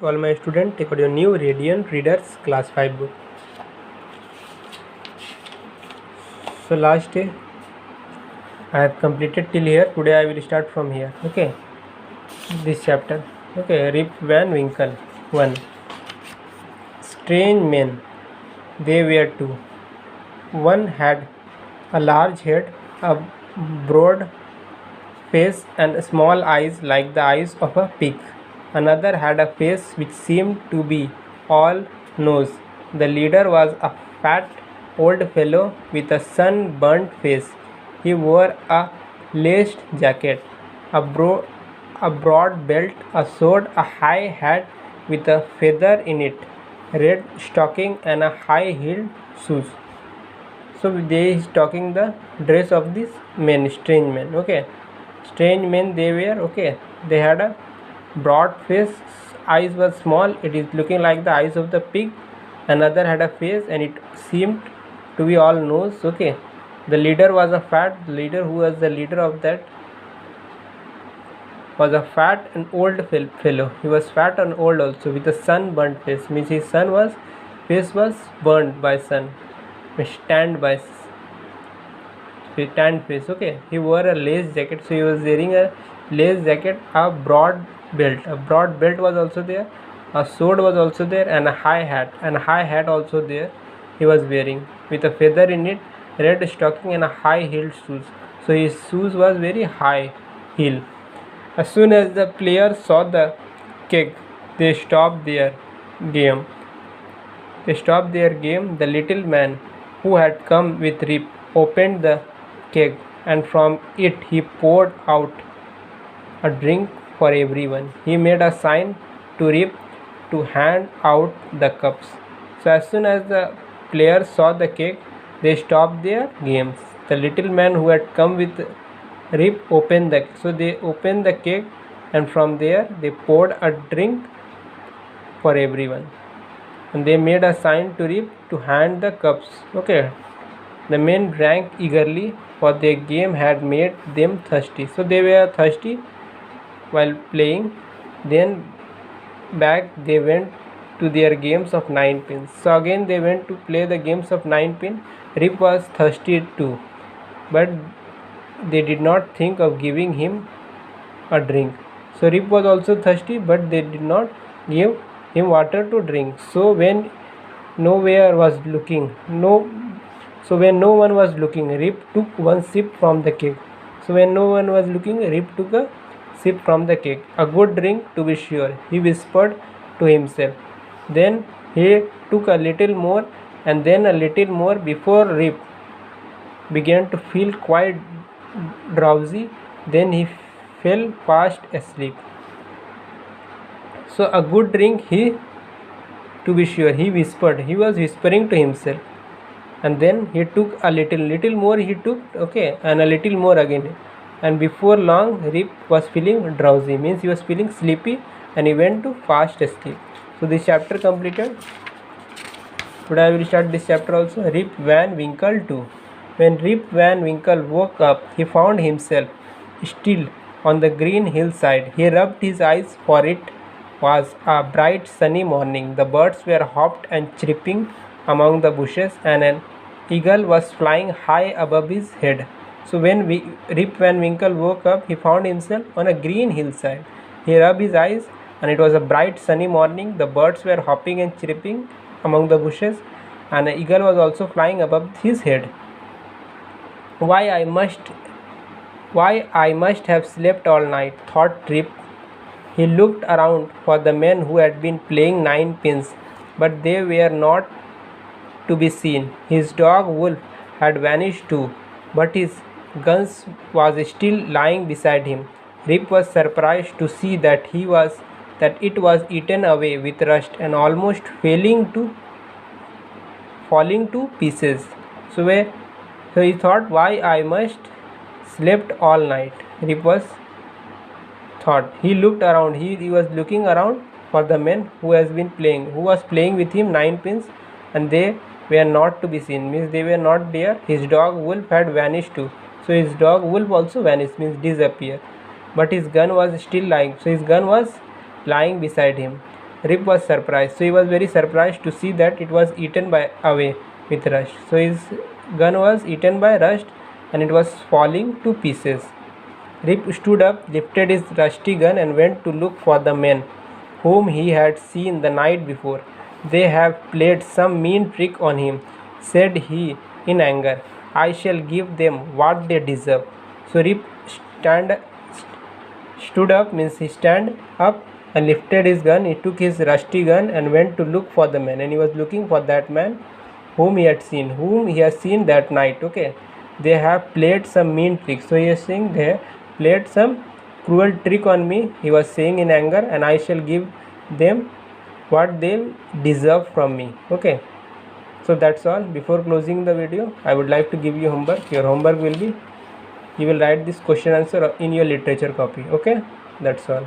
to all my students. Take out your new Radiant Readers Class 5 book. So last day I have completed till here. Today I will start from here. Okay, this chapter. Okay, Rip Van Winkle 1. Strange men. They were two. One had a large head, a broad face, and small eyes like the eyes of a pig. Another had a face which seemed to be all nose. The leader was a fat old fellow with a sunburnt face. He wore a laced jacket, a broad belt, a sword, a high hat with a feather in it, red stocking, and a high-heeled shoes. So they is talking the dress of these men, strange men. Okay, strange men they were. Okay, they had a broad face, eyes were small, it is looking like the eyes of the pig. Another had a face and it seemed to be all nose. Okay, the leader was a fat leader. Who was the leader of that was a fat and old fellow. He was fat and old also, with a sunburnt face, means his face was burned by sun, tanned face. Okay, he wore a lace jacket, so he was wearing a lace jacket, a broad belt was also there, a sword was also there, and a high hat also there he was wearing, with a feather in it, red stocking, and a high heeled shoes. So his shoes was very high heel. As soon as the players saw the keg, they stopped their game. The little man who had come with Rip opened the keg, and from it he poured out a drink for everyone. He made a sign to Rip to hand out the cups. So as soon as the players saw the keg, they stopped their games. The little man who had come with Rip opened they opened the keg, and from there they poured a drink for everyone. And they made a sign to Rip to hand the cups. Okay, the men drank eagerly, for their game had made them thirsty. So they were thirsty while playing. Then back they went to their games of 9 pins. So again they went to play the games of 9 pin. Rip was thirsty too, but they did not think of giving him a drink. So Rip was also thirsty, but they did not give him water to drink. So when no one was looking, Rip took one sip from the keg. So when no one was looking, Rip took a sip from the keg. A good drink, to be sure, he whispered to himself. Then he took a little more, and then a little more, before Rip began to feel quite drowsy. Then he fell fast asleep. So a good drink, to be sure, he was whispering to himself. And then he took a little more he took. Okay, and a little more again, and before long Rip was feeling drowsy, means he was feeling sleepy, and he went to fast asleep. So this chapter completed. Today I will start this chapter also. Rip Van Winkle 2. When Rip Van Winkle woke up, he found himself still on the green hillside. He rubbed his eyes, for it was a bright sunny morning. The birds were hopped and chirping among the bushes, and an eagle was flying high above his head. So when Rip Van Winkle woke up, he found himself on a green hillside. He rubbed his eyes, and it was a bright sunny morning. The birds were hopping and chirping among the bushes, and an eagle was also flying above his head. Why I must have slept all night, thought Rip. He looked around for the men who had been playing 9 pins, but they were not to be seen. His dog Wolf had vanished too, but his gun was still lying beside him. Rip was surprised to see that it was eaten away with rust and almost falling to pieces. So he thought, why I must slept all night. Rip was thought. He looked around. He was looking around for the men who was playing with him 9 pins, and they were not to be seen, means they were not there. His dog Wolf had vanished too. So his dog Wolf also vanished, means disappeared. But his gun was still lying. So his gun was lying beside him. Rip was surprised. So he was very surprised to see that it was eaten by away with Rust. So his gun was eaten by Rust and it was falling to pieces. Rip stood up, lifted his rusty gun and went to look for the men whom he had seen the night before. They have played some mean trick on him, said he in anger. I shall give them what they deserve. So Rip stood up, means he stand up and lifted his gun. He took his rusty gun and went to look for the man, and he was looking for that man whom he has seen that night. Okay, they have played some mean trick. So he is saying they played some cruel trick on me, he was saying in anger, and I shall give them what they deserve from me. Okay, so that's all. Before closing the video, I would like to give you homework. Your homework will be, you will write this question answer in your literature copy. Okay, that's all.